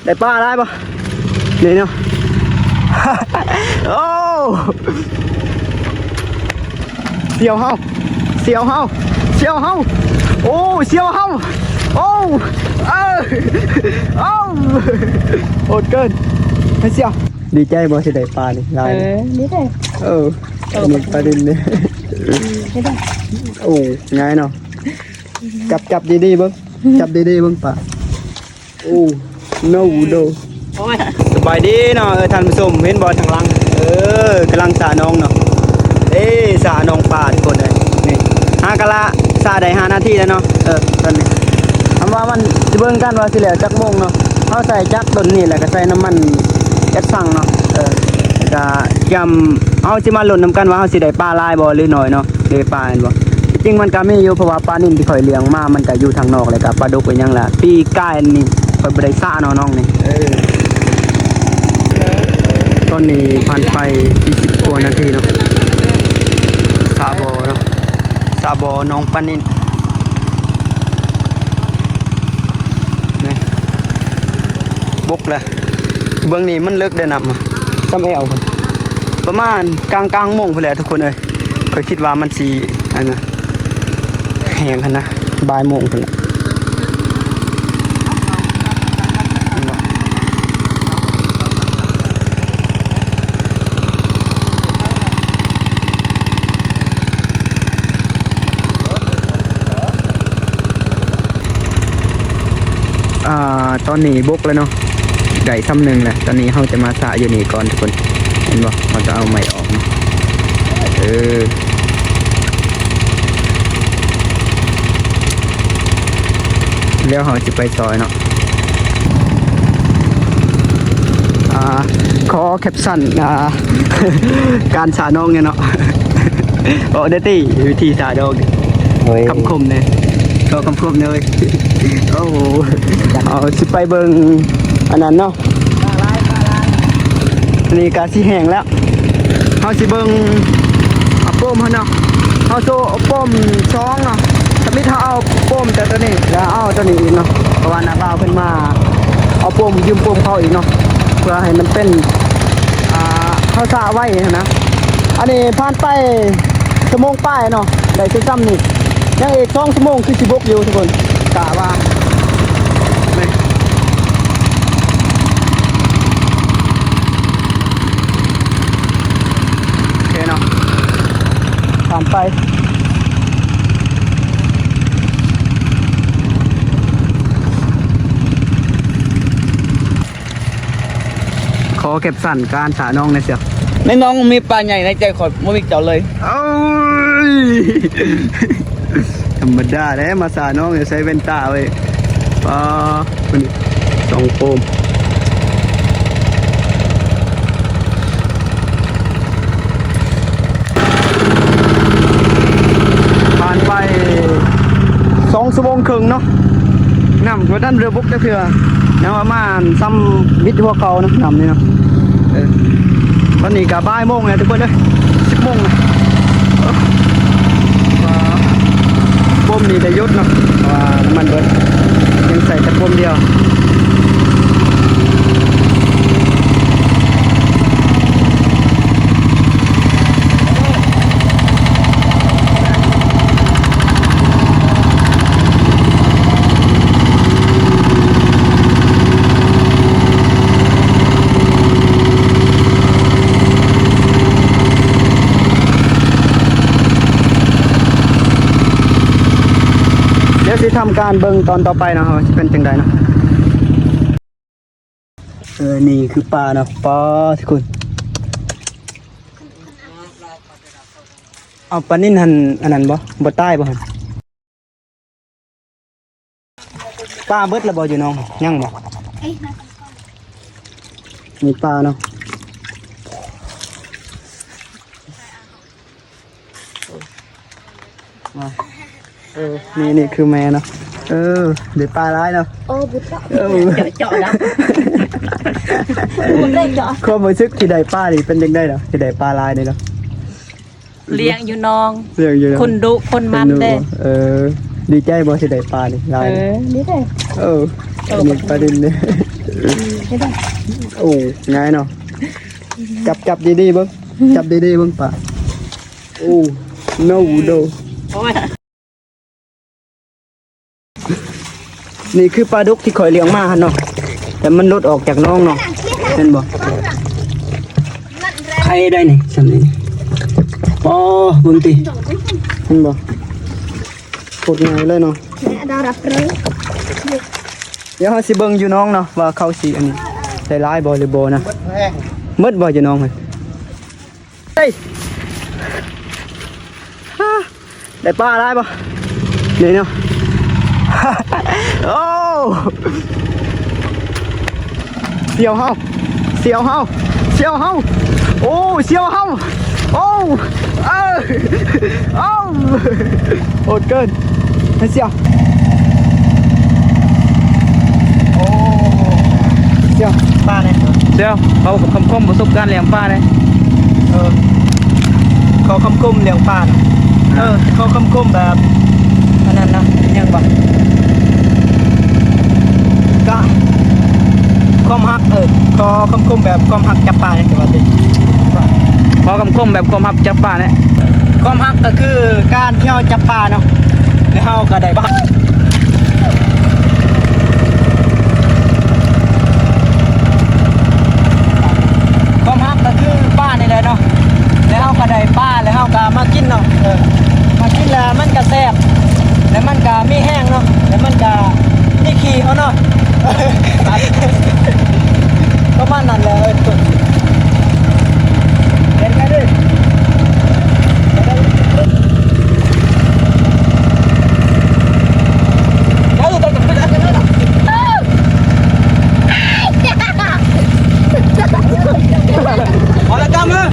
ได้ปลาได้ปะนี่เนาะ โอ้เสียวเฮาเสียวเฮาเสียวเฮาโอ้เสียวเฮาโอ้โอ้โหดเกินให้เสียวดีใจบ่สิได้ปลานี่ลายนี่ได้นี่ปลาดินนี่โอ้ง่ายเนาะจับดีๆเบิ่งจับดีๆเบิ่งปลาโอ้โน้โดสบายดีเนาะท่านผู้ชมเห็นบ่ทางหลังกำลังสาน้องเนาะสาน้องปลาทุกคนเลยนี่5 กะละสาได้5 นาทีแล้วเนาะตอนนี้คำว่ามันสิเบิ่งกันว่าสิแล้วจักโมงเนาะเฮาใส่จักต้นนี่แหละก็ใส่น้ำมันแก๊สฟังเนาะก็ยำเฮาสิมาลุ้นนํกันว่าเฮาสิได้ปลาหลายบ่หรือน้อยเนาะได้ปลาเห็นบ่จริงมันก็มีอยู่เพราะว่าปลานิ่มที่ข่อยเลี้ยงมามันก็อยู่ทางนอกเลยก็ปลาดุกเป็นหยังล่ะปีกายนี่ข่อยบ่ได้สาเนาะน้องนี่ตอนนี้ผ่านไป20 กว่านาทีเนาะซาบอเนาะซาบอน้องปานินนี่บุกเลยเบื้องนี้มันเลิกได้นำซ้ำเอวประมาณกลางโมงไปแล้วทุกคนเลยเคยคิดว่ามันสีอันนะแห้งกันนะบ่ายโมงไปแล้วตอนนี้บกแล้วเนาะได้ซ้ำหนึ่งแหละตอนนี้เขาจะมาสะอยู่นี่ก่อนทุกคนเห็นบ่เขาจะเอาไม้ออกนะแล้วเขาจะไปซอยเนาะขอแคปชั่นการสาน้องเนี่ยเนาะโอ้เดตี้วิธีสาน้องคำคมเนี่ยก็คำคมเลยโอ้โหเอาสิไปเบิ่งอันนั้นเนาะนี่กาสิแห้งแล้วเอาสิเบิ่งเอาโป้มเขาเนาะเอาโซ่โป้มช้องเนาะถ้าไม่ถ้าเอาโป้มแต่ตัวนี้แล้วเอาตัวนี้อีกเนาะเพราะว่าน้าบ่าวเพิ่นมาเอาโป้มยืมโป้มเขาอีกเนาะเพื่อให้มันเป็นเขาสะไว้นะอันนี้ผ่านไปชั่วโมงป้ายเนาะได้คือซ้ำนี่ยังอีก2 ชั่วโมงคือสิบกอยู่ทุกคนกะว่าโอเคเนาะผ่านไปขอเก็บสั่นการสาน้องนะเสียในน้องมีปลาใหญ่ในใจขอมุมิกเจ้าเลยโอ้ยธรรมดาเลยมาสาน้องอย่าใช้เวนตาไว้ปลาสองโฟมผ่านไป2 ชั่วโมงครึ่งเนาะน้ำกระด้านเรือบุกได้เพื่อน้ำประมาณซ้ำวิทย์หัวเก่านะน้ำนี่เนาะตอนนี้ก็บ่ายโมงเลยทุกคนเลย10 โมงนะปมนี่ได้ยุดเนาะว่าน้ำมันเบิดยังใส่แต่ปมเดียวเดี๋ยวสิทำการเบิ่งตอนต่อไปนะครับจะเป็นจังใดเนาะนี่คือปลาเนาะปลาทุกคนเอาปลานิ่นหันอันนั้นบ่ใต้บ่หันปลาเบิดแล้วบ่อยู่น้องยังบ่มีปลาเนาะนี่คือแม่เนาะเดี๋ยวปลาร้ายเนาะบุตรเจาะนะบุตรได้เจาะข้อมือซึกที่ได้ปลาดิเป็นยังได้เนาะที่ได้ปลาร้ายเนี่ยเนาะ เลี้ยงอยู่น้อง เลี้ยงอยู่คนดุคนมันเด้ ดีใจบ่สิได้ปลานี่ลาย นี่ได้ เออนี่ปลาดินเนี่ย นี่ได้ โอ้ง่ายเนาะจับดีๆเบิ่งจับดีๆเบิ่งปลาโอ้ no โอ้ย นี่คือปลาดุกที่ข่อยเลี้ยงมาหั่นเนาะแต่มันหลุดออกจากน้องเนาะเห็นบ่ใครได้นี่สำนี้ปอเบิ่งติเห็นบ่โคตรง่ายเลยเนาะ ดาวรับเลย เดี๋ยวเราสิเบิ่งอยู่น้องเนาะว่าเขาสิอันนี้ใส่ร้ายบ่หรือบ่นะมืดบ่อยู่น้องมันเฮ้ยฮ่าได้ปลาได้บ่นี่เนาะ โอ้เสียวเฮาเสียวเฮาเสียวเฮาโอ้เสียวเฮาโอ้เออโอ้โหดเกินให้เสียวเสียวป้าเนี่ยเสียวเขาคำคมประสบการณ์เลี้ยงป้าเนี่ยเขาคำคมเลี้ยงป้าเขาคำคมแบบอันนั้นนะยังบ่ก็ความฮักขอคำคมแบบความฮักจับป้าเนี่ยว่าสิขอคำคมแบบความฮักจับป้าเนี่ยความฮักก็คือการที่เราจับป้าเนาะแล้วเราก็ได้บ้าความฮักก็คือป้านี่แหละเนาะแล้วเราก็ได้ป้าแล้วเราก็มากินเนาะมากินแล้วมันก็แซ่บแล้วมันก็มีแห้งเนาะแล้วมันก็นี่ขี้เอาเนาะ ประมาณนั้นเลยเห็นกันดิพอแล้วจ้ามือ